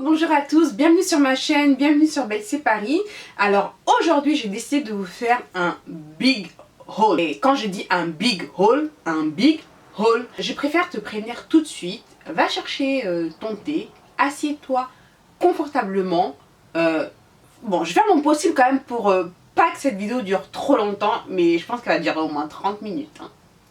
Bonjour à tous, bienvenue sur ma chaîne, bienvenue sur Belle c'est Paris. Alors aujourd'hui j'ai décidé de vous faire un big haul. Et quand je dis un big haul, je préfère te prévenir tout de suite. Va chercher ton thé, assieds-toi confortablement. Bon, je vais faire mon possible quand même pour pas que cette vidéo dure trop longtemps, mais je pense qu'elle va durer au moins 30 minutes.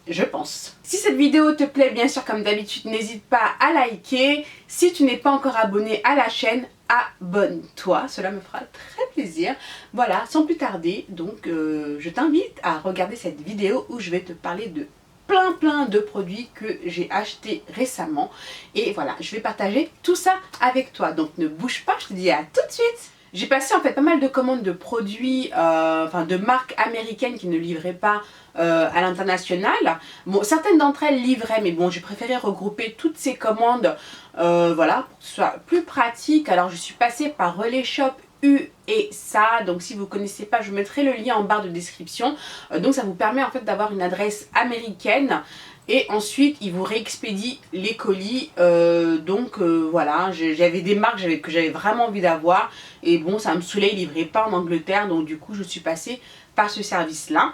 Je pense. Si cette vidéo te plaît, bien sûr, comme d'habitude, n'hésite pas à liker. Si tu n'es pas encore abonné à la chaîne, abonne-toi. Cela me fera très plaisir. Voilà, sans plus tarder, donc je t'invite à regarder cette vidéo où je vais te parler de plein de produits que j'ai achetés récemment. Et voilà, je vais partager tout ça avec toi. Donc ne bouge pas, je te dis à tout de suite. J'ai passé en fait pas mal de commandes de produits, de marques américaines qui ne livraient pas à l'international. Bon, certaines d'entre elles livraient, mais bon, j'ai préféré regrouper toutes ces commandes, voilà, pour que ce soit plus pratique. Alors je suis passée par Relais Shop USA, donc si vous ne connaissez pas, je vous mettrai le lien en barre de description. Donc ça vous permet en fait d'avoir une adresse américaine. Et ensuite, ils vous réexpédient les colis. Voilà, j'avais des marques que j'avais vraiment envie d'avoir. Et bon, ça me saoulait, ils livraient pas en Angleterre. Donc du coup, je suis passée par ce service-là.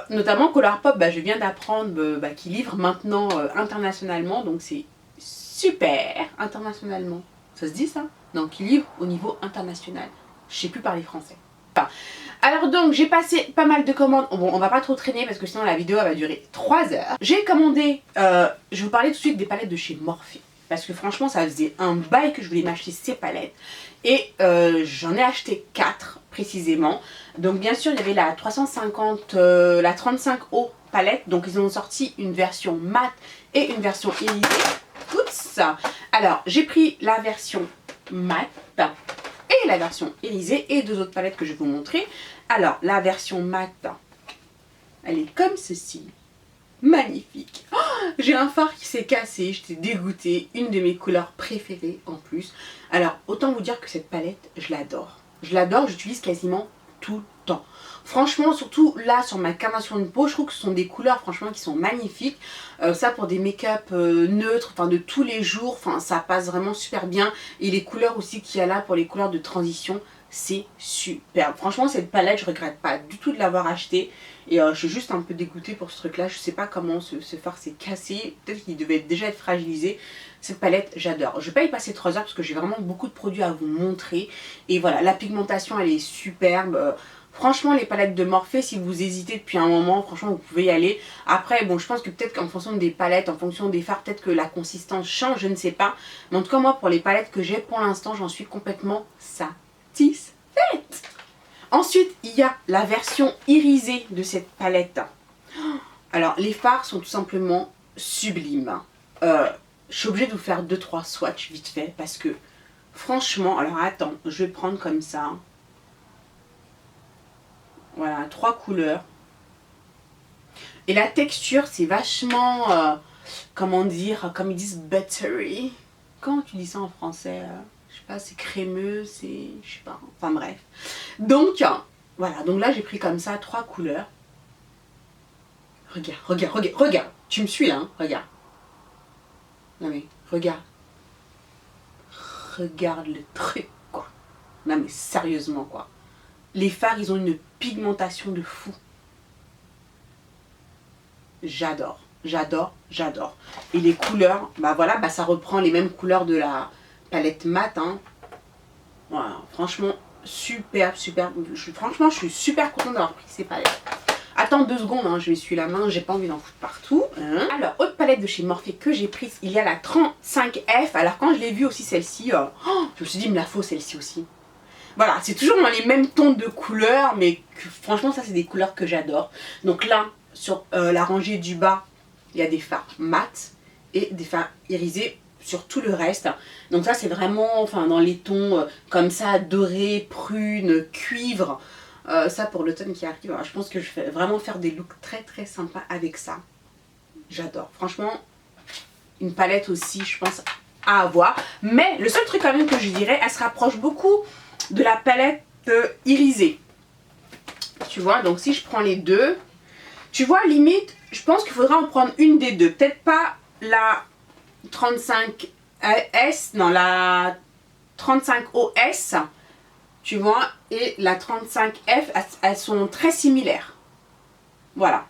Notamment Colourpop, je viens d'apprendre qu'ils livrent maintenant internationalement. Donc c'est super, internationalement. Ça se dit ça? Non, qu'ils livrent au niveau international. Je sais plus parler français. Enfin, alors donc j'ai passé pas mal de commandes. Bon, on va pas trop traîner parce que sinon la vidéo elle va durer 3 heures. J'ai commandé, je vais vous parler tout de suite des palettes de chez Morphe. Parce que franchement ça faisait un bail que je voulais m'acheter ces palettes. Et j'en ai acheté 4 précisément. Donc bien sûr il y avait la 350, la 35O palette. Donc ils ont sorti une version mat et une version irisée. Oups. Alors j'ai pris la version mat et la version irisée et deux autres palettes que je vais vous montrer. Alors la version mat, elle est comme ceci, magnifique. Oh, j'ai un fard qui s'est cassé, j'étais dégoûtée, une de mes couleurs préférées en plus. Alors autant vous dire que cette palette je l'adore, j'utilise quasiment tout le temps. Franchement, surtout là sur ma carnation de peau, je trouve que ce sont des couleurs franchement qui sont magnifiques. Ça pour des make-up neutres, de tous les jours, ça passe vraiment super bien. Et les couleurs aussi qu'il y a là pour les couleurs de transition, c'est superbe. Franchement cette palette, je regrette pas du tout de l'avoir achetée. Et je suis juste un peu dégoûtée pour ce truc là. Je sais pas comment ce fard s'est cassé. Peut-être qu'il devait déjà être fragilisé. Cette palette, j'adore. Je vais pas y passer 3 heures parce que j'ai vraiment beaucoup de produits à vous montrer. Et voilà, la pigmentation elle est superbe. Franchement les palettes de Morphe, si vous hésitez depuis un moment, franchement vous pouvez y aller. Après bon, je pense que peut-être qu'en fonction des palettes, en fonction des fards, peut-être que la consistance change, je ne sais pas. Mais en tout cas moi pour les palettes que j'ai pour l'instant, j'en suis complètement satisfaite. Ensuite il y a la version irisée de cette palette. Alors les fards sont tout simplement sublimes. Je suis obligée de vous faire 2-3 swatchs vite fait parce que franchement, alors attends, je vais prendre comme ça. Voilà, 3 couleurs. Et la texture, c'est vachement, comment dire, comme ils disent, buttery. Comment tu dis ça en français? Je sais pas, c'est crémeux, c'est, je sais pas, enfin bref. Donc, voilà, donc là j'ai pris comme ça 3 couleurs. Regarde. Tu me suis là, hein, regarde. Non mais, regarde. Regarde le truc, quoi. Non mais sérieusement, quoi. Les fards, ils ont une pigmentation de fou. J'adore. Et les couleurs, voilà, ça reprend les mêmes couleurs de la palette mat. Hein. Voilà, franchement, super. Franchement, je suis super contente d'avoir pris ces palettes. Attends 2 secondes, hein, je m'essuie la main, j'ai pas envie d'en foutre partout. Hein. Alors, autre palette de chez Morphe que j'ai prise, il y a la 35F. Alors, quand je l'ai vue aussi, celle-ci, je me suis dit, il me la faut celle-ci aussi. Voilà, c'est toujours dans les mêmes tons de couleurs, mais franchement, ça, c'est des couleurs que j'adore. Donc là, sur la rangée du bas, il y a des fards mat et des fards irisés sur tout le reste. Donc ça, c'est vraiment dans les tons comme ça, doré, prune, cuivre. Ça, pour l'automne qui arrive, je pense que je vais vraiment faire des looks très sympas avec ça. J'adore. Franchement, une palette aussi, je pense, à avoir. Mais le seul truc quand même que je dirais, elle se rapproche beaucoup de la palette irisée. Tu vois, donc si je prends les deux, tu vois, limite, je pense qu'il faudra en prendre une des deux. Peut-être pas la 35S, non, la 35 OS, tu vois, et la 35F, elles sont très similaires. Voilà.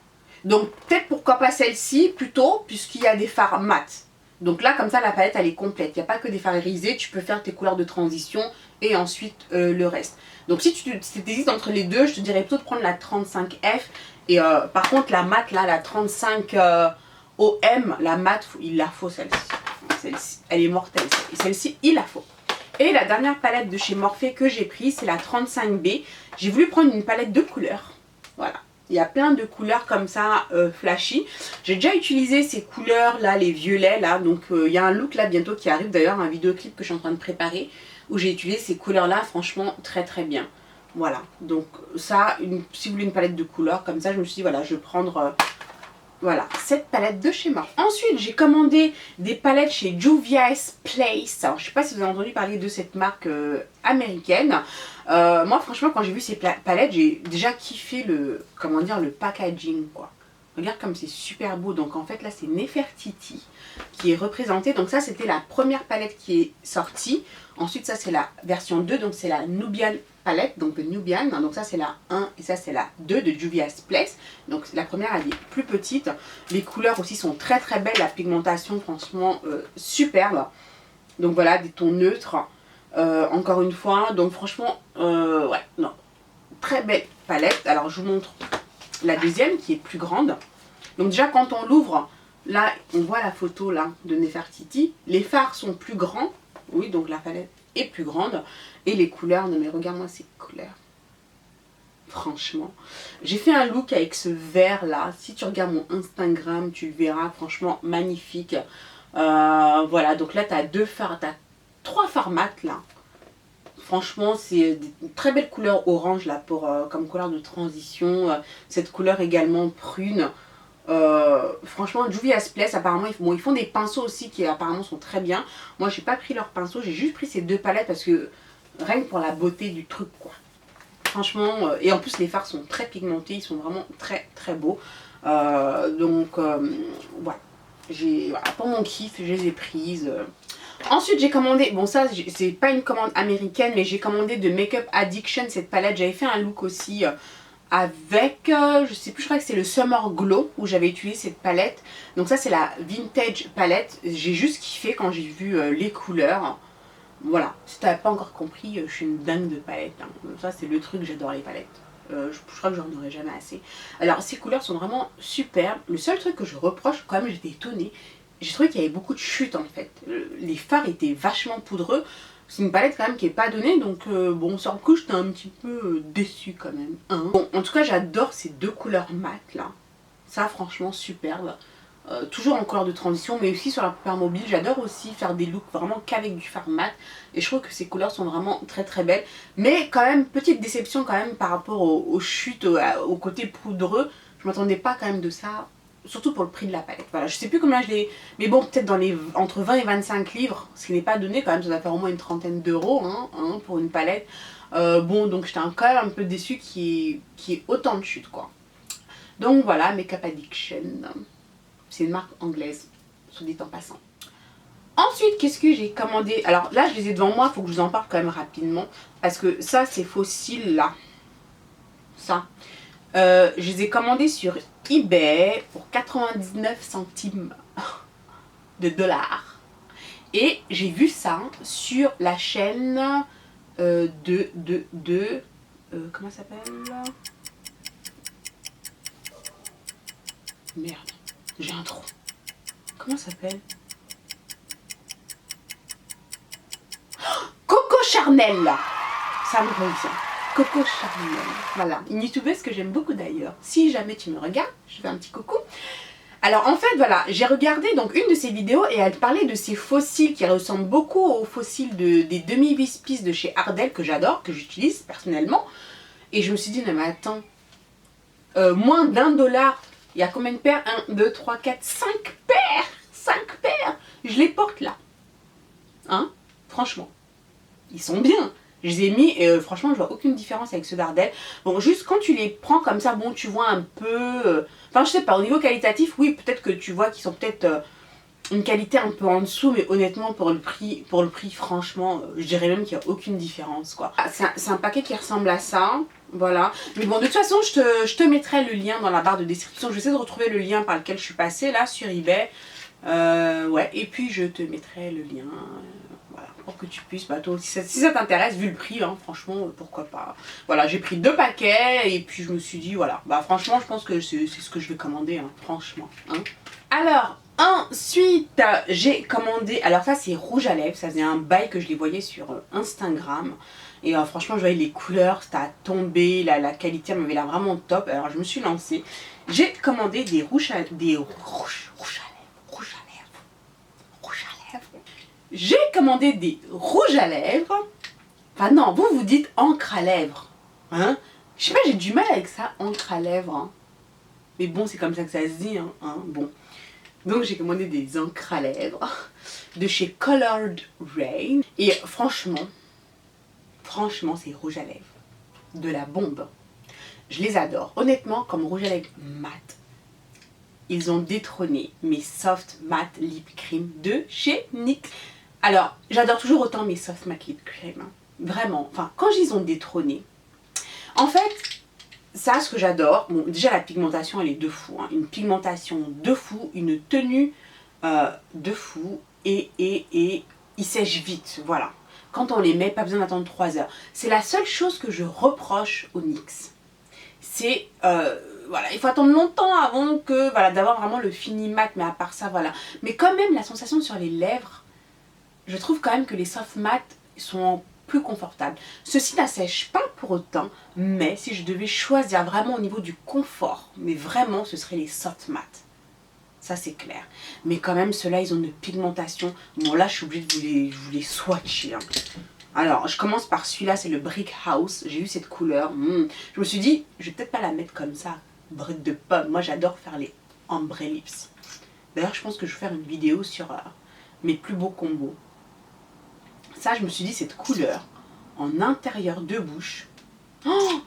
Donc peut-être pourquoi pas celle-ci plutôt, puisqu'il y a des fards mat. Donc là, comme ça, la palette, elle est complète. Il n'y a pas que des fards irisés, tu peux faire tes couleurs de transition et ensuite le reste. Donc si tu hésites entre les deux, je te dirais plutôt de prendre la 35F. Et par contre, la mat, là, la 35 OM, la mat, il la faut celle-ci. Celle-ci, elle est mortelle. Et celle-ci, il la faut. Et la dernière palette de chez Morphe que j'ai prise, c'est la 35B. J'ai voulu prendre une palette de couleurs. Voilà. Il y a plein de couleurs comme ça, flashy. J'ai déjà utilisé ces couleurs là, les violets là. Donc il y a un look là bientôt qui arrive d'ailleurs, un vidéoclip que je suis en train de préparer. Où j'ai utilisé ces couleurs là, franchement très très bien. Voilà. Donc ça, si vous voulez une palette de couleurs comme ça, je me suis dit voilà, je vais prendre... voilà, cette palette de chez Morphe. Ensuite, j'ai commandé des palettes chez Juvia's Place. Alors, je ne sais pas si vous avez entendu parler de cette marque américaine. Moi, franchement, quand j'ai vu ces palettes, j'ai déjà kiffé le packaging, quoi. Regarde comme c'est super beau. Donc, en fait, là, c'est Nefertiti qui est représentée. Donc, ça, c'était la première palette qui est sortie. Ensuite, ça, c'est la version 2. Donc, c'est la Nubian palette, donc de Nubian. Donc, ça, c'est la 1 et ça, c'est la 2 de Juvia's Place. Donc, la première, elle est plus petite. Les couleurs aussi sont très, très belles. La pigmentation, franchement, superbe. Donc, voilà, des tons neutres. Encore une fois. Donc, franchement, ouais, non. Très belle palette. Alors, je vous montre la deuxième qui est plus grande. Donc déjà quand on l'ouvre, là on voit la photo là de Nefertiti. Les fards sont plus grands. Oui, donc la palette est plus grande. Et les couleurs, non mais regarde-moi ces couleurs. Franchement. J'ai fait un look avec ce vert là. Si tu regardes mon Instagram, tu le verras. Franchement magnifique. Voilà, donc là tu as deux fards, tu as 3 fards mat là. Franchement, c'est une très belle couleur orange là pour comme couleur de transition. Cette couleur également prune. Franchement, Juvia's Place, apparemment, ils font des pinceaux aussi qui apparemment sont très bien. Moi, j'ai pas pris leurs pinceaux, j'ai juste pris ces deux palettes parce que rien que pour la beauté du truc, quoi. Franchement, et en plus, les fards sont très pigmentés, ils sont vraiment très très beaux. Voilà. Voilà, pour mon kiff, je les ai prises. Ensuite j'ai commandé, bon ça c'est pas une commande américaine mais j'ai commandé de Makeup Addiction cette palette. J'avais fait un look aussi avec, je sais plus, je crois que c'est le Summer Glow où j'avais utilisé cette palette. Donc ça c'est la Vintage palette, j'ai juste kiffé quand j'ai vu les couleurs. Voilà, si t'avais pas encore compris, je suis une dingue de palettes, hein. Ça c'est le truc, j'adore les palettes. Je crois que j'en aurai jamais assez. Alors ces couleurs sont vraiment superbes. Le seul truc que je reproche, quand même j'étais étonnée, j'ai trouvé qu'il y avait beaucoup de chutes en fait. Les fards étaient vachement poudreux. C'est une palette quand même qui n'est pas donnée. Donc bon, sur le coup j'étais un petit peu déçue quand même. Hein. Bon, en tout cas j'adore ces deux couleurs mat là. Ça franchement superbe. Toujours en couleur de transition mais aussi sur la paupière mobile. J'adore aussi faire des looks vraiment qu'avec du fard mat. Et je trouve que ces couleurs sont vraiment très très belles. Mais quand même, petite déception quand même par rapport aux chutes, au côté poudreux. Je m'attendais pas quand même de ça. Surtout pour le prix de la palette. Voilà, je sais plus combien je l'ai. Mais bon, peut-être dans les entre 20 et 25 livres. Ce qui n'est pas donné quand même. Ça doit faire au moins une trentaine d'euros hein, pour une palette. Bon, donc j'étais quand même un peu déçue qu'il y ait autant de chutes quoi. Donc voilà, Makeup Addiction. C'est une marque anglaise, soit dit en passant. Ensuite, qu'est-ce que j'ai commandé? Alors là, je les ai devant moi. Il faut que je vous en parle quand même rapidement. Parce que ça, c'est fossile là. Ça. Je les ai commandés sur eBay pour 99 centimes de dollars. Et j'ai vu ça sur la chaîne comment ça s'appelle? Merde, j'ai un trou. Comment ça s'appelle? Coco Chanel. Ça me revient. Coco Chanel. Voilà, une youtubeuse que j'aime beaucoup d'ailleurs. Si jamais tu me regardes, je fais un petit coucou. Alors en fait voilà, j'ai regardé donc une de ses vidéos et elle parlait de ces fossiles qui ressemblent beaucoup aux fossiles des demi-vis-pis de chez Ardell que j'adore, que j'utilise personnellement. Et je me suis dit non mais attends, moins d'$1, il y a combien de paires? 1, 2, 3, 4, 5 paires! 5 paires! Je les porte là. Hein? Franchement, ils sont bien. Je les ai mis et franchement je vois aucune différence avec ceux d'Ardell. Bon juste quand tu les prends comme ça, bon tu vois un peu... Enfin je sais pas, au niveau qualitatif, oui peut-être que tu vois qu'ils sont peut-être... une qualité un peu en dessous, mais honnêtement pour le prix franchement, je dirais même qu'il n'y a aucune différence quoi. Ah, c'est un paquet qui ressemble à ça, voilà. Mais bon, de toute façon, je te mettrai le lien dans la barre de description. Je vais essayer de retrouver le lien par lequel je suis passée là sur eBay. Ouais, et puis je te mettrai le lien, voilà, pour que tu puisses, bah toi aussi, si ça t'intéresse, vu le prix, hein, franchement, pourquoi pas. Voilà, j'ai pris 2 paquets, et puis je me suis dit, voilà, bah franchement, je pense que c'est ce que je vais commander, hein, franchement. Hein. Alors, ensuite, j'ai commandé, alors ça c'est rouge à lèvres, ça faisait un bail que je les voyais sur Instagram. Et franchement, je voyais les couleurs, c'était à tomber, la qualité m'avait l'air vraiment top. Alors je me suis lancée. J'ai commandé des rouges à lèvres. J'ai commandé des rouges à lèvres. Enfin non, vous vous dites encre à lèvres. Hein? Je sais pas, j'ai du mal avec ça, encre à lèvres. Hein. Mais bon, c'est comme ça que ça se dit. Hein. Bon. Donc j'ai commandé des encres à lèvres de chez Colored Rain. Et franchement, c'est rouge à lèvres. De la bombe. Je les adore. Honnêtement, comme rouge à lèvres mat, ils ont détrôné mes soft matte lip cream de chez NYX. Alors, j'adore toujours autant mes soft matte lip cream. Hein. Vraiment. Enfin, quand ils ont détrôné. En fait, ça, ce que j'adore, bon, déjà la pigmentation, elle est de fou. Hein. Une pigmentation de fou, une tenue de fou. Et ils sèchent vite. Voilà. Quand on les met, pas besoin d'attendre 3 heures. C'est la seule chose que je reproche au NYX. C'est, voilà, il faut attendre longtemps avant que, voilà, d'avoir vraiment le fini mat, mais à part ça, voilà. Mais quand même, la sensation sur les lèvres, je trouve quand même que les soft mat sont plus confortables. Ceci n'assèche pas pour autant, mais si je devais choisir vraiment au niveau du confort, mais vraiment, ce serait les soft mat. Ça, c'est clair. Mais quand même, ceux-là, ils ont une pigmentation. Bon, là, je suis obligée de vous les swatcher. Hein. Alors, je commence par celui-là, c'est le Brick House. J'ai eu cette couleur. Je me suis dit, je vais peut-être pas la mettre comme ça, brique de pomme. Moi, j'adore faire les ombre lips. D'ailleurs, je pense que je vais faire une vidéo sur mes plus beaux combos. Ça, je me suis dit, cette couleur, en intérieur de bouche,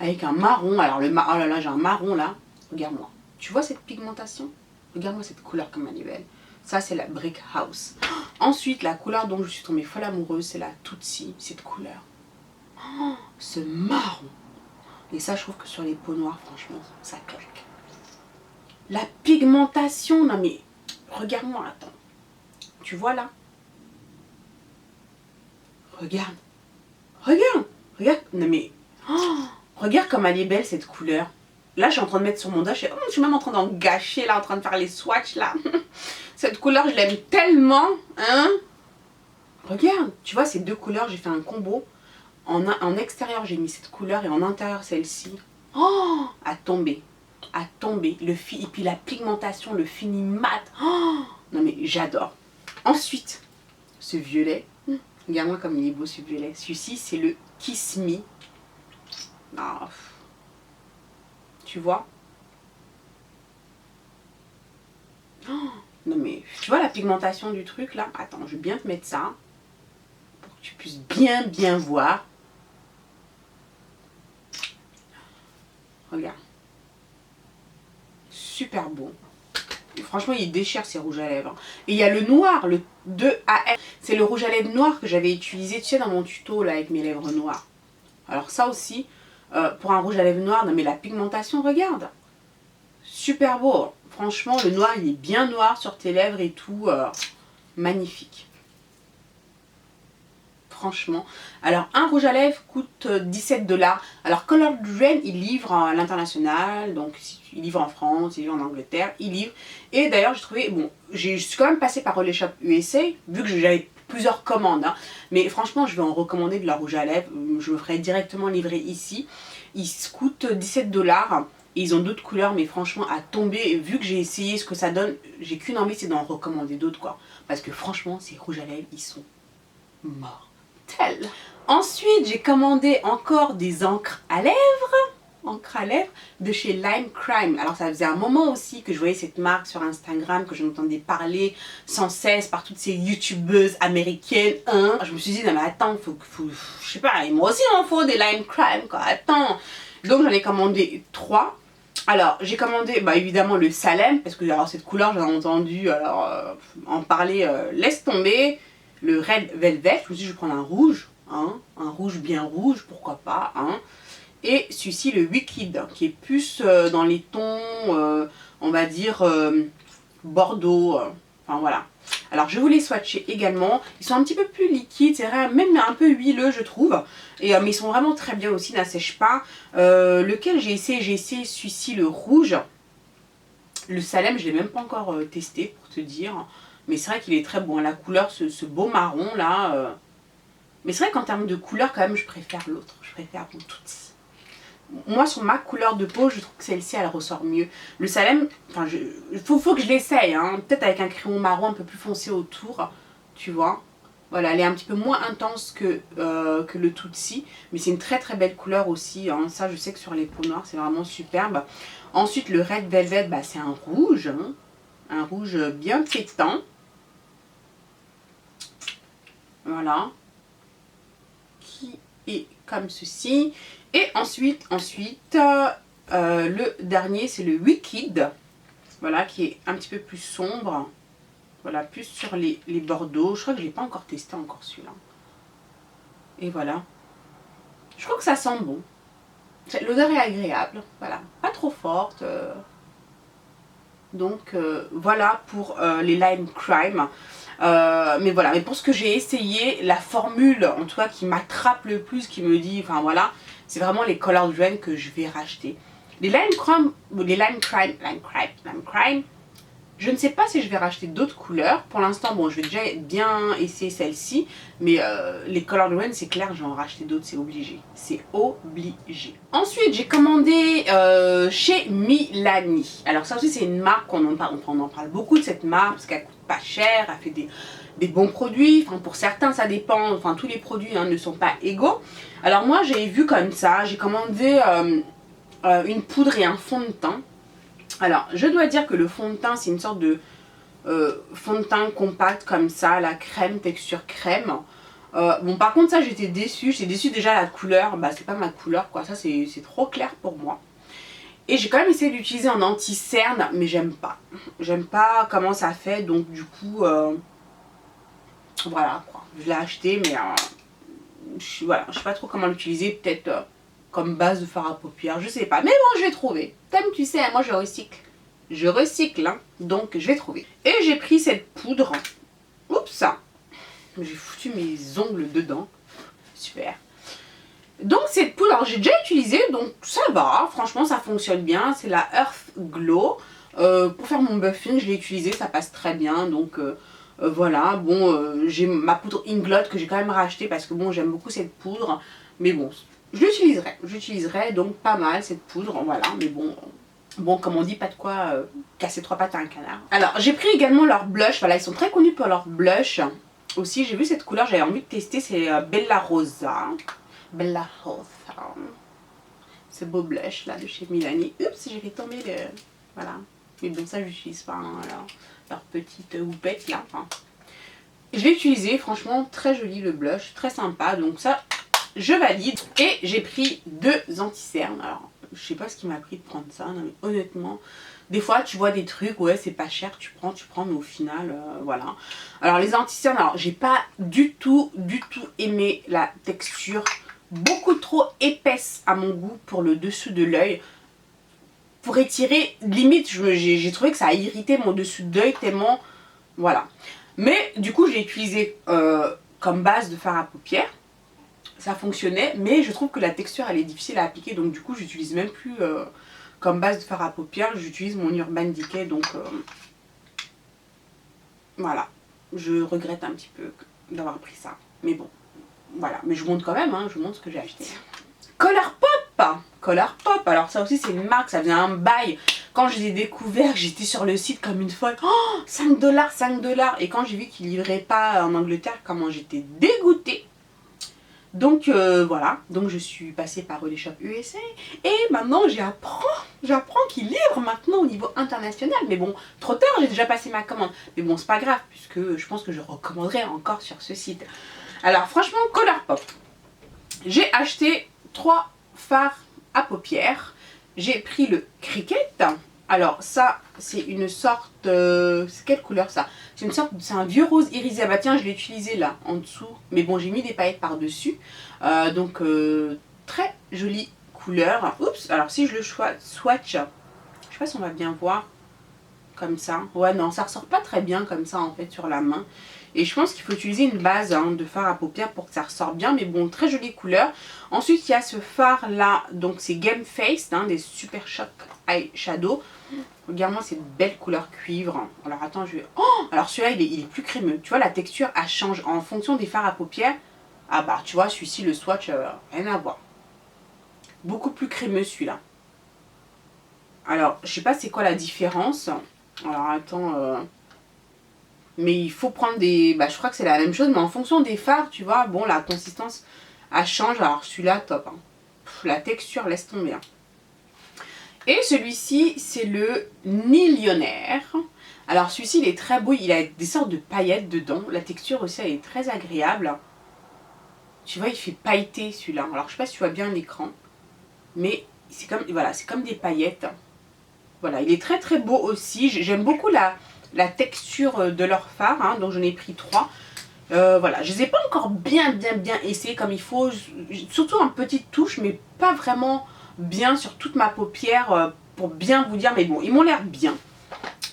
avec un marron. Alors, oh là là, j'ai un marron là. Regarde-moi. Tu vois cette pigmentation? Regarde-moi cette couleur comme elle est belle. Ça, c'est la Brick House. Ensuite, la couleur dont je suis tombée folle amoureuse, c'est la Tootsie, cette couleur. Ce marron. Et ça, je trouve que sur les peaux noires, franchement, ça claque. La pigmentation, non mais, regarde-moi, attends. Tu vois là? Regarde. Regarde. Non mais, regarde comme elle est belle cette couleur. Là, je suis en train de mettre sur mon doigt, je suis même en train d'en gâcher, là, en train de faire les swatchs, là. Cette couleur, je l'aime tellement, hein. Regarde, tu vois, ces 2 couleurs, j'ai fait un combo. En extérieur, j'ai mis cette couleur et en intérieur, celle-ci. Oh, à tomber. Et puis la pigmentation, le fini mat. Oh, non, mais j'adore. Ensuite, ce violet. Regarde-moi comme il est beau, ce violet. Celui-ci, c'est le Kiss Me. Oh. Tu vois? Oh, non mais, tu vois la pigmentation du truc là? Attends, je vais bien te mettre ça. Pour que tu puisses bien voir. Regarde. Super beau. Et franchement, il déchire ces rouges à lèvres. Et il y a le noir, le 2AM. C'est le rouge à lèvres noir que j'avais utilisé, tu sais, dans mon tuto là, avec mes lèvres noires. Alors ça aussi... pour un rouge à lèvres noir, non mais la pigmentation, regarde. Super beau. Franchement, le noir, il est bien noir sur tes lèvres et tout. Magnifique. Franchement. Alors, un rouge à lèvres coûte 17 $. Alors, Colored Rain, il livre à l'international. Donc, il livre en France, il livre en Angleterre, il livre. Et d'ailleurs, j'ai trouvé... Bon, je suis quand même passée par Relais Shop USA, vu que j'avais plusieurs commandes. Hein. Mais franchement, je vais en recommander de la rouge à lèvres. Je me ferai directement livrer ici. Ils coûtent 17 $. Et ils ont d'autres couleurs, mais franchement, à tomber, vu que j'ai essayé ce que ça donne, j'ai qu'une envie, c'est d'en recommander d'autres, quoi. Parce que franchement, ces rouges à lèvres, ils sont mortels. Ensuite, j'ai commandé encore des encres à lèvres. Encre à lèvres de chez Lime Crime. Alors ça faisait un moment aussi que je voyais cette marque sur Instagram, que j'entendais parler sans cesse par toutes ces youtubeuses américaines. Hein. Je me suis dit, non mais attends, faut je sais pas, moi aussi il m'en faut des Lime Crime, quoi, attends. Donc j'en ai commandé 3. Alors j'ai commandé évidemment le Salem, parce que alors, cette couleur j'en ai entendu en parler, laisse tomber. Le Red Velvet, je me suis dit je vais prendre un rouge, hein, un rouge bien rouge, pourquoi pas, hein. Et celui-ci le Wicked, qui est plus dans les tons, on va dire bordeaux, enfin voilà. Alors je vous les swatcher également, ils sont un petit peu plus liquides, c'est vrai, même un peu huileux je trouve, mais ils sont vraiment très bien aussi, n'assèchent pas. Lequel j'ai essayé celui-ci le rouge, le Salem je l'ai même pas encore testé pour te dire, mais c'est vrai qu'il est très bon, la couleur, ce beau marron là, mais c'est vrai qu'en termes de couleur quand même je préfère l'autre, je préfère mon Tutsi. Moi sur ma couleur de peau je trouve que celle-ci elle ressort mieux. Le Salem, enfin faut que je l'essaye, hein. Peut-être avec un crayon marron un peu plus foncé autour, tu vois. Voilà, elle est un petit peu moins intense que le Tutsi, mais c'est une très très belle couleur aussi, hein. Ça je sais que sur les peaux noires c'est vraiment superbe. Ensuite le Red Velvet, c'est un rouge, hein. Un rouge bien pétant. Voilà. Qui est comme ceci. Et ensuite le dernier c'est le Wicked, voilà, qui est un petit peu plus sombre, voilà, plus sur les bordeaux. Je crois que je l'ai pas encore testé encore celui-là. Et voilà, je crois que ça sent bon, l'odeur est agréable, voilà, pas trop forte. Donc voilà pour les Lime Crime. Mais voilà, mais pour ce que j'ai essayé, la formule en tout cas qui m'attrape le plus, qui me dit, enfin voilà, c'est vraiment les Colored Red que je vais racheter. Les Lime Crime, je ne sais pas si je vais racheter d'autres couleurs. Pour l'instant, bon, je vais déjà bien essayer celle-ci. Mais les Colored Red, c'est clair, je vais en racheter d'autres, c'est obligé. C'est obligé. Ensuite, j'ai commandé chez Milani. Alors ça aussi, c'est une marque, on en parle beaucoup de cette marque, parce qu'elle coûte pas cher, elle fait des bons produits. Enfin, pour certains, ça dépend. Enfin, tous les produits ne sont pas égaux. Alors moi, j'ai vu comme ça, j'ai commandé une poudre et un fond de teint. Alors, je dois dire que le fond de teint, c'est une sorte de fond de teint compact comme ça, la crème, texture crème. Bon, par contre, ça, j'étais déçue. J'étais déçue déjà la couleur. C'est pas ma couleur, quoi. Ça, c'est trop clair pour moi. Et j'ai quand même essayé d'utiliser en anti-cerne, mais j'aime pas. J'aime pas comment ça fait, donc du coup, voilà, quoi. Je l'ai acheté, mais voilà, je sais pas trop comment l'utiliser. Peut-être comme base de fard à paupières, je sais pas. Mais bon, je vais trouver. Comme tu sais, moi je recycle. Je recycle, hein, donc je vais trouver. Et j'ai pris cette poudre. Oups, j'ai foutu mes ongles dedans. Super. Donc cette poudre, alors j'ai déjà utilisé, donc ça va. Franchement, ça fonctionne bien. C'est la Earth Glow. Pour faire mon buffing, je l'ai utilisé, ça passe très bien. Donc voilà, bon, j'ai ma poudre Inglot que j'ai quand même racheté parce que bon, j'aime beaucoup cette poudre. Mais bon, je l'utiliserai, donc pas mal cette poudre, voilà, mais bon, comme on dit, pas de quoi casser trois pattes à un canard. Alors, j'ai pris également leur blush, voilà, ils sont très connus pour leur blush. Aussi, j'ai vu cette couleur, j'avais envie de tester, c'est Bella Rosa. Bella Rosa. Ce beau blush là de chez Milani. Oups, j'ai fait tomber le... Voilà. Mais bon, ça, j'utilise pas, hein, leur petite houppette là. Enfin. Je l'ai utilisé, franchement, très joli le blush, très sympa, donc ça... Je valide. Et j'ai pris 2 anti-cernes. Alors, je sais pas ce qui m'a pris de prendre ça. Non, mais honnêtement, des fois, tu vois des trucs, ouais, c'est pas cher, tu prends, mais au final, voilà. Alors, les anti-cernes, alors, j'ai pas du tout aimé la texture. Beaucoup trop épaisse à mon goût pour le dessous de l'œil. Pour étirer, limite, j'ai trouvé que ça a irrité mon dessous d'œil tellement... Voilà. Mais, du coup, j'ai utilisé comme base de fard à paupières. Ça fonctionnait, mais je trouve que la texture elle est difficile à appliquer, donc du coup j'utilise même plus comme base de fard à paupières, j'utilise mon Urban Decay, donc voilà, je regrette un petit peu d'avoir pris ça, mais bon, voilà, mais je vous montre quand même, hein, je vous montre ce que j'ai acheté. Colourpop, alors ça aussi c'est une marque, ça faisait un bail, quand je les ai découverts, j'étais sur le site comme une folle, oh 5 $, et quand j'ai vu qu'ils livraient pas en Angleterre, comment j'étais dégoûtée. Donc voilà, donc je suis passée par Shop USA et maintenant j'apprends qu'ils livrent maintenant au niveau international. Mais bon, trop tard, j'ai déjà passé ma commande. Mais bon, c'est pas grave puisque je pense que je recommanderai encore sur ce site. Alors franchement, Colourpop. J'ai acheté 3 fards à paupières j'ai pris le Cricket. Alors ça, c'est une sorte... c'est quelle couleur ça? C'est une sorte... C'est un vieux rose irisé. Ah bah tiens, je l'ai utilisé là, en dessous. Mais bon, j'ai mis des paillettes par-dessus. Donc, très jolie couleur. Oups, alors si je le swatch, je sais pas si on va bien voir. Comme ça. Ouais, non, ça ressort pas très bien comme ça, en fait, sur la main. Et je pense qu'il faut utiliser une base de fard à paupières pour que ça ressorte bien. Mais bon, très jolie couleur. Ensuite, il y a ce fard là. Donc, c'est Game Face, des Super Shock Eyeshadow. Regarde-moi cette belle couleur cuivre. Alors, attends, je vais... Oh, alors, celui-là, il est plus crémeux. Tu vois, la texture, elle change en fonction des fards à paupières. Ah bah, tu vois, celui-ci, le swatch, rien à voir. Beaucoup plus crémeux, celui-là. Alors, je sais pas c'est quoi la différence. Alors, attends... Mais il faut prendre des... Bah, je crois que c'est la même chose, mais en fonction des fards, tu vois, bon, la consistance, elle change. Alors, celui-là, top. La texture, laisse tomber. Et celui-ci, c'est le Millionnaire. Alors, celui-ci, il est très beau. Il a des sortes de paillettes dedans. La texture aussi, elle est très agréable. Tu vois, il fait pailleté, celui-là. Alors, je sais pas si tu vois bien l'écran. Mais c'est comme, voilà, c'est comme des paillettes. Voilà, il est très très beau aussi. J'aime beaucoup la texture de leur fard, donc j'en ai pris 3. Voilà, je les ai pas encore bien essayés comme il faut. Surtout en petite touche, mais pas vraiment bien sur toute ma paupière pour bien vous dire. Mais bon, ils m'ont l'air bien.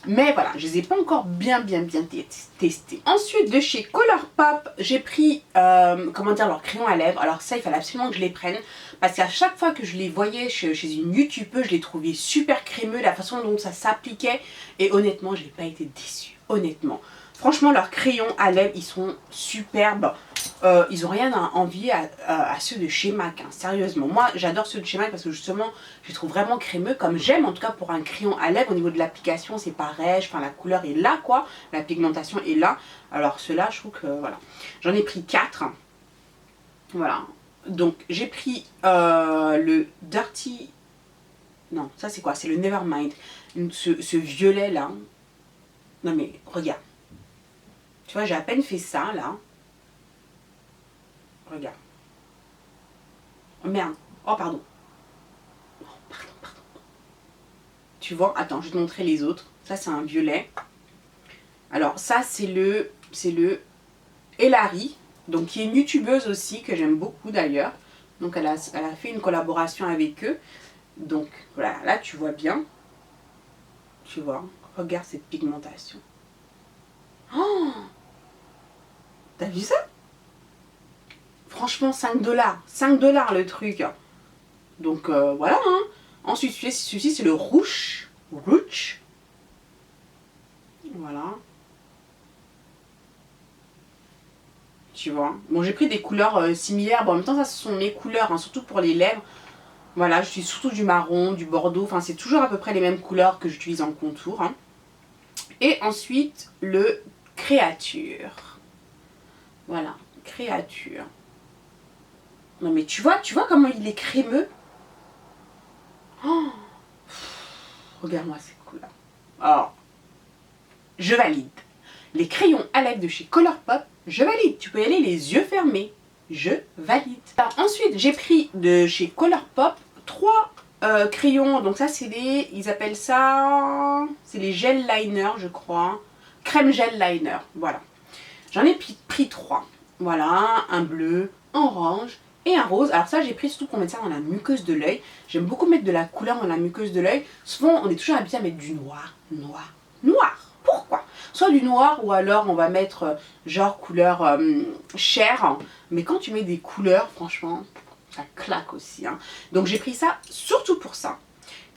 Mais voilà, je les ai pas encore bien testés. Ensuite, de chez Colourpop, j'ai pris, comment dire, leur crayon à lèvres. Alors ça, il fallait absolument que je les prenne. Parce qu'à chaque fois que je les voyais chez une youtubeuse, je les trouvais super crémeux, la façon dont ça s'appliquait. Et honnêtement, je n'ai pas été déçue, honnêtement. Franchement, leurs crayons à lèvres, ils sont superbes. Ils n'ont rien à envier à ceux de chez MAC, sérieusement. Moi, j'adore ceux de chez MAC parce que justement, je les trouve vraiment crémeux, comme j'aime en tout cas pour un crayon à lèvres. Au niveau de l'application, c'est pareil, enfin la couleur est là, quoi. La pigmentation est là. Alors ceux-là, je trouve que, voilà. J'en ai pris 4. Voilà. Donc, j'ai pris le Dirty... Non, ça c'est quoi? C'est le Nevermind. Ce violet-là. Non mais, regarde. Tu vois, j'ai à peine fait ça, là. Regarde. Oh merde. Oh, pardon. Oh, pardon. Tu vois, attends, je vais te montrer les autres. Ça, c'est un violet. Alors, ça, c'est le Elari. Donc, qui est une youtubeuse aussi, que j'aime beaucoup d'ailleurs. Donc, elle a fait une collaboration avec eux. Donc, voilà, là, tu vois bien. Tu vois, regarde cette pigmentation. Oh! T'as vu ça? Franchement, 5 $. 5 $ le truc. Donc, voilà. Ensuite, celui-ci, c'est le Rouge. Voilà. Tu vois. Bon, j'ai pris des couleurs similaires. Bon, en même temps, ça, ce sont mes couleurs, surtout pour les lèvres. Voilà, je suis surtout du marron, du bordeaux. Enfin, c'est toujours à peu près les mêmes couleurs que j'utilise en contour. Et ensuite, le Créature. Voilà, Créature. Non mais tu vois comment il est crémeux. Oh, regarde-moi ces couleurs. Alors, je valide. Les crayons à lèvres de chez Colourpop, je valide. Tu peux y aller les yeux fermés. Je valide. Alors ensuite, j'ai pris de chez Colourpop 3 crayons. Donc ça, c'est les... Ils appellent ça... C'est les gel liner, je crois. Crème gel liner, voilà. J'en ai pris 3. Voilà, un bleu, un orange et un rose. Alors ça, j'ai pris surtout pour mettre ça dans la muqueuse de l'œil. J'aime beaucoup mettre de la couleur dans la muqueuse de l'œil. Souvent, on est toujours habitué à mettre du noir. Pourquoi? Soit du noir ou alors on va mettre genre couleur chair. Mais quand tu mets des couleurs, franchement, ça claque aussi. Donc j'ai pris ça surtout pour ça.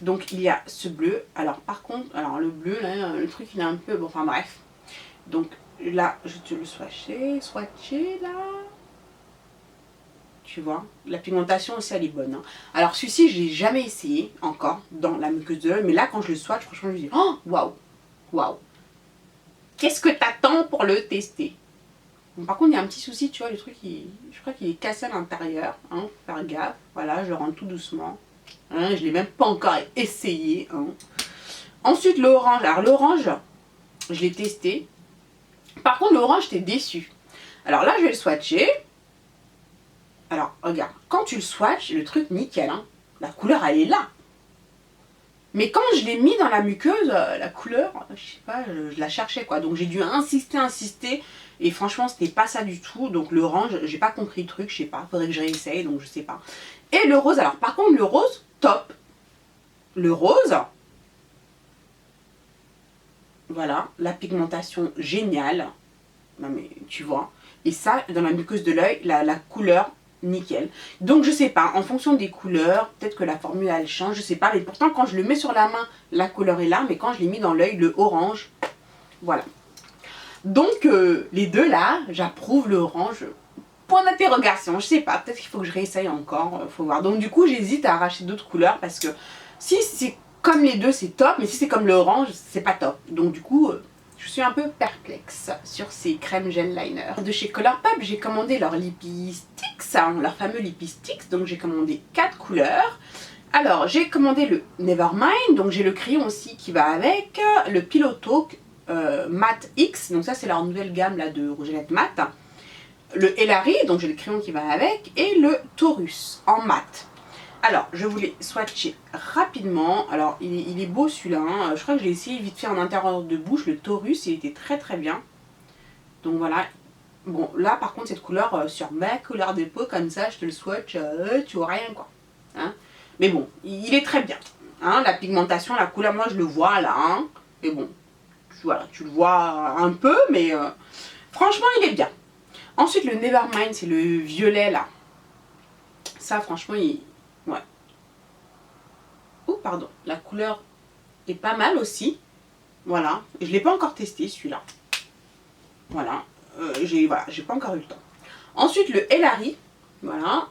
Donc il y a ce bleu. Alors par contre, le bleu, là, le truc il est un peu... Bon, enfin bref. Donc là, je te le swatcher là. Tu vois, la pigmentation aussi elle est bonne. Alors celui-ci, je l'ai jamais essayé encore dans la muqueuse de l'œil. Mais là, quand je le swatch, franchement, je me dis, oh, waouh. Qu'est-ce que t'attends pour le tester? Bon, par contre, il y a un petit souci, tu vois, le truc, je crois qu'il est cassé à l'intérieur. Faut faire gaffe. Voilà, je le rentre tout doucement. Je ne l'ai même pas encore essayé. Ensuite, l'orange. Alors l'orange, je l'ai testé. Par contre, l'orange, j'étais déçue. Alors là, je vais le swatcher. Alors, regarde, quand tu le swatches, le truc nickel. La couleur, elle est là. Mais quand je l'ai mis dans la muqueuse, la couleur, je sais pas, je la cherchais quoi. Donc j'ai dû insister. Et franchement, c'était pas ça du tout. Donc l'orange, j'ai pas compris le truc, je sais pas. Faudrait que je réessaye, donc je sais pas. Et le rose, alors par contre, le rose, top. Le rose, voilà, la pigmentation géniale. Non mais tu vois. Et ça, dans la muqueuse de l'œil, la couleur, nickel. Donc je sais pas, en fonction des couleurs, peut-être que la formule elle change, je sais pas. Mais pourtant quand je le mets sur la main, la couleur est là. Mais quand je l'ai mis dans l'œil, le orange, voilà. Donc les deux là, j'approuve le orange. Point d'interrogation, je sais pas, peut-être qu'il faut que je réessaye encore, faut voir. Donc du coup j'hésite à arracher d'autres couleurs parce que si c'est comme les deux c'est top, mais si c'est comme le orange c'est pas top. Donc du coup je suis un peu perplexe sur ces crèmes gel liner. De chez Colourpop j'ai commandé leur Lippy Sticks, leur fameux Lippy Sticks, donc j'ai commandé 4 couleurs. Alors j'ai commandé le Nevermind, donc j'ai le crayon aussi qui va avec, le Pillow Talk Matte X, donc ça c'est leur nouvelle gamme là de rouge à lèvres mat. Le Elari, donc j'ai le crayon qui va avec, et le Taurus en mat. Alors, je voulais swatcher rapidement. Alors, il est beau celui-là. Hein. Je crois que je l'ai essayé vite fait en intérieur de bouche. Le Taurus, il était très bien. Donc voilà. Bon, là par contre, cette couleur, sur ma couleur de peau, comme ça, je te le swatch, tu vois rien quoi. Hein. Mais bon, il est très bien. Hein. La pigmentation, la couleur, moi je le vois là. Hein. Mais bon, voilà, tu le vois un peu, mais franchement, il est bien. Ensuite, le Nevermind, c'est le violet là. Ça, franchement, ouais. Oh, pardon. La couleur est pas mal aussi. Voilà. Je ne l'ai pas encore testé celui-là. Voilà. J'ai pas encore eu le temps. Ensuite, le Elari. Voilà.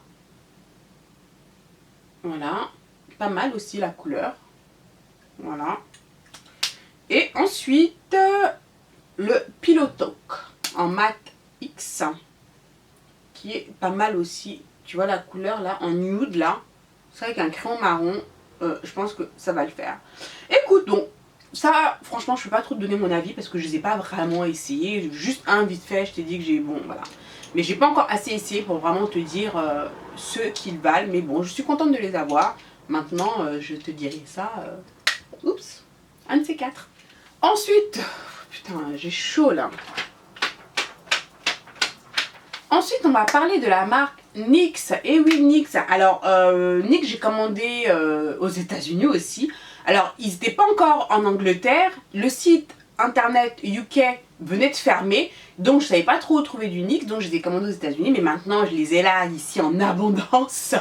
Voilà. Pas mal aussi la couleur. Voilà. Et ensuite, le Pillow Talk en mat X. Qui est pas mal aussi. Tu vois la couleur là, en nude là. C'est avec un crayon marron. Je pense que ça va le faire. Écoute, donc, ça, franchement, je ne peux pas trop te donner mon avis parce que je ne les ai pas vraiment essayés. Juste un vite fait, je t'ai dit que j'ai... Bon, voilà. Mais j'ai pas encore assez essayé pour vraiment te dire ceux qu'ils valent. Mais bon, je suis contente de les avoir. Maintenant, je te dirai ça. Oups, un de ces 4. Ensuite, putain, j'ai chaud là. Ensuite, on va parler de la marque NYX. Et oui, NYX. Alors, NYX, j'ai commandé aux États-Unis aussi. Alors, ils n'étaient pas encore en Angleterre. Le site internet UK venait de fermer. Donc, je ne savais pas trop où trouver du NYX. Donc, je les ai commandés aux États-Unis. Mais maintenant, je les ai là, ici, en abondance.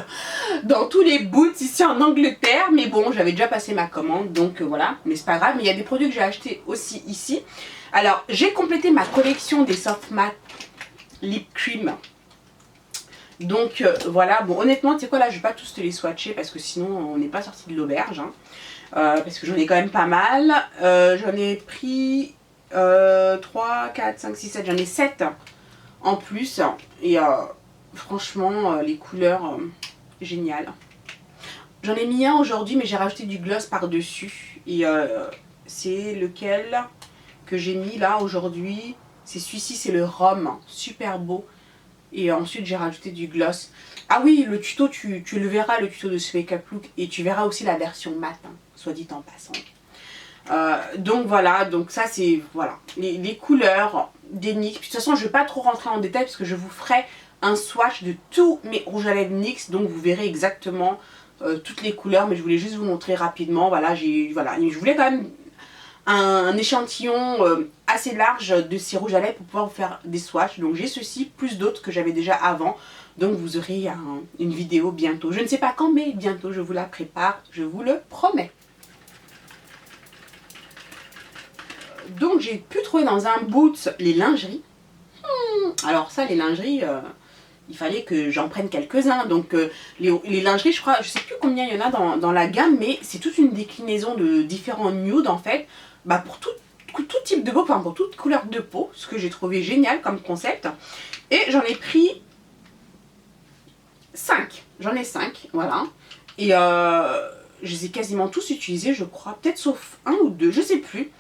Dans tous les boots, ici en Angleterre. Mais bon, j'avais déjà passé ma commande. Donc, voilà. Mais c'est pas grave. Mais il y a des produits que j'ai achetés aussi ici. Alors, j'ai complété ma collection des soft matte lip cream. Donc voilà, bon honnêtement tu sais quoi là je vais pas tous te les swatcher parce que sinon on n'est pas sorti de l'auberge hein. Parce que j'en ai quand même pas mal. J'en ai pris 3, 4, 5, 6, 7, j'en ai 7 en plus et franchement les couleurs géniales. J'en ai mis un aujourd'hui mais j'ai rajouté du gloss par dessus et c'est lequel que j'ai mis là aujourd'hui. C'est celui-ci, c'est le rhum, super beau. Et ensuite j'ai rajouté du gloss. Ah oui, le tuto, tu le verras, le tuto de ce make-up look. Et tu verras aussi la version mat, hein, soit dit en passant. Donc voilà, donc ça c'est voilà les couleurs des NYX. De toute façon je ne vais pas trop rentrer en détail parce que je vous ferai un swatch de tous mes rouges à lèvres NYX. Donc vous verrez exactement toutes les couleurs. Mais je voulais juste vous montrer rapidement. Voilà, je voulais quand même un échantillon assez large de ces rouges à lèvres pour pouvoir vous faire des swatchs. Donc j'ai ceci plus d'autres que j'avais déjà avant. Donc vous aurez une vidéo bientôt. Je ne sais pas quand mais bientôt je vous la prépare, je vous le promets. Donc j'ai pu trouver dans un Boots les lingeries. Alors ça les lingeries, il fallait que j'en prenne quelques-uns. Donc les lingeries je crois, je sais plus combien il y en a dans la gamme. Mais c'est toute une déclinaison de différents nudes en fait. Bah pour tout type de peau, enfin pour toute couleur de peau, ce que j'ai trouvé génial comme concept. Et j'en ai pris 5, j'en ai 5, voilà. Et je les ai quasiment tous utilisés je crois, peut-être sauf un ou deux, je sais plus.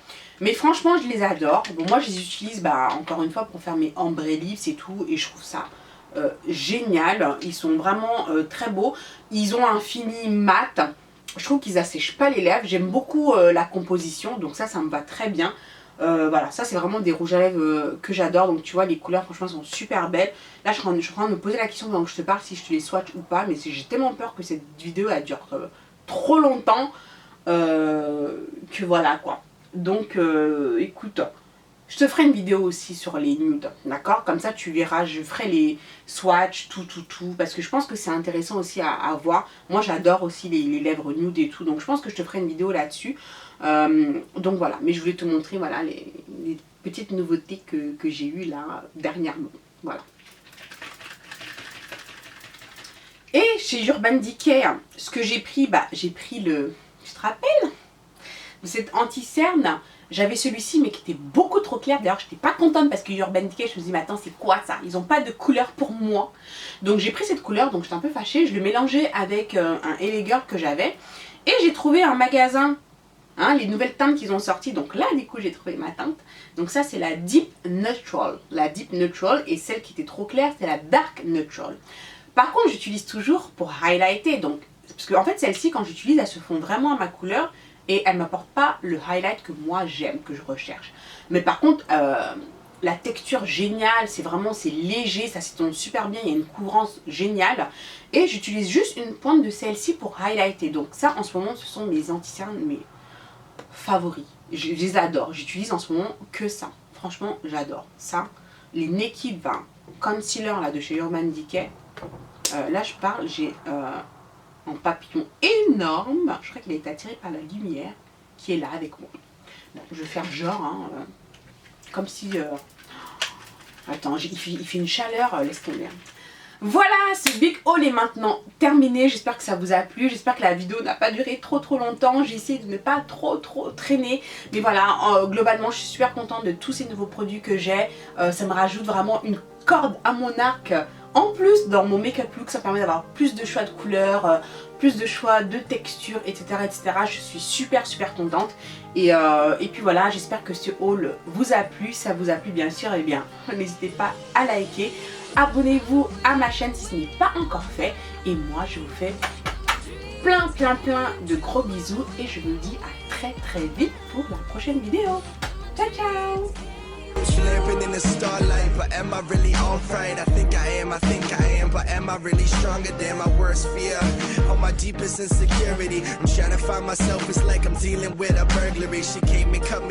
Mais franchement je les adore. Bon moi je les utilise bah, encore une fois pour faire mes ombre lips et tout. Et je trouve ça génial, ils sont vraiment très beaux. Ils ont un fini mat. Je trouve qu'ils assèchent pas les lèvres. J'aime beaucoup la composition, donc ça me va très bien. Voilà, ça c'est vraiment des rouges à lèvres que j'adore. Donc tu vois, les couleurs franchement sont super belles. Là je suis en train de me poser la question pendant que je te parle si je te les swatch ou pas. Mais j'ai tellement peur que cette vidéo elle dure trop longtemps que voilà quoi. Donc écoute, je te ferai une vidéo aussi sur les nudes, d'accord? Comme ça tu verras, je ferai les swatchs, tout, parce que je pense que c'est intéressant aussi à voir. Moi j'adore aussi les lèvres nudes et tout, donc je pense que je te ferai une vidéo là-dessus. Donc voilà, mais je voulais te montrer voilà, les petites nouveautés que j'ai eues là dernièrement, voilà. Et chez Urban Decay, ce que j'ai pris, j'ai pris le, tu te rappelles? Cet anti-cerne. J'avais celui-ci mais qui était beaucoup trop clair. D'ailleurs j'étais pas contente parce que Urban Decay, je me dis mais attends c'est quoi ça? Ils n'ont pas de couleur pour moi. Donc j'ai pris cette couleur, donc j'étais un peu fâchée. Je le mélangeais avec un LA Girl que j'avais. Et j'ai trouvé un magasin, hein, les nouvelles teintes qu'ils ont sorties. Donc là du coup j'ai trouvé ma teinte. Donc ça c'est la Deep Neutral. La Deep Neutral, et celle qui était trop claire c'est la Dark Neutral. Par contre j'utilise toujours pour highlighter. Donc, parce qu'en fait celles-ci quand j'utilise elles se font vraiment à ma couleur. Et elle ne m'apporte pas le highlight que moi j'aime, que je recherche. Mais par contre, la texture géniale, c'est léger, ça s'étonne super bien, il y a une couvrance géniale. Et j'utilise juste une pointe de celle-ci pour highlighter. Donc ça, en ce moment, ce sont mes anti-cernes, mes favoris. Je les adore, j'utilise en ce moment que ça. Franchement, j'adore ça. Les Naked Concealer là, de chez Urban Decay. Là, je parle, j'ai... en papillon énorme, je crois qu'il a été attiré par la lumière qui est là avec moi. Bon, je vais faire genre, hein, comme si... Attends, il fait une chaleur, laisse tomber. Voilà, ce big haul est maintenant terminé. J'espère que ça vous a plu. J'espère que la vidéo n'a pas duré trop longtemps. J'ai essayé de ne pas trop traîner. Mais voilà, globalement, je suis super contente de tous ces nouveaux produits que j'ai. Ça me rajoute vraiment une corde à mon arc. En plus, dans mon make-up look, ça permet d'avoir plus de choix de couleurs, plus de choix de textures, etc. Je suis super contente. Et puis voilà, j'espère que ce haul vous a plu. Si ça vous a plu, bien sûr, eh bien, n'hésitez pas à liker. Abonnez-vous à ma chaîne si ce n'est pas encore fait. Et moi, je vous fais plein de gros bisous. Et je vous dis à très vite pour la prochaine vidéo. Ciao, ciao! Living in the starlight, but am I really alright? I think I am, but am I really stronger than my worst fear? On my deepest insecurity, I'm trying to find myself, it's like I'm dealing with a burglary. She came and cut me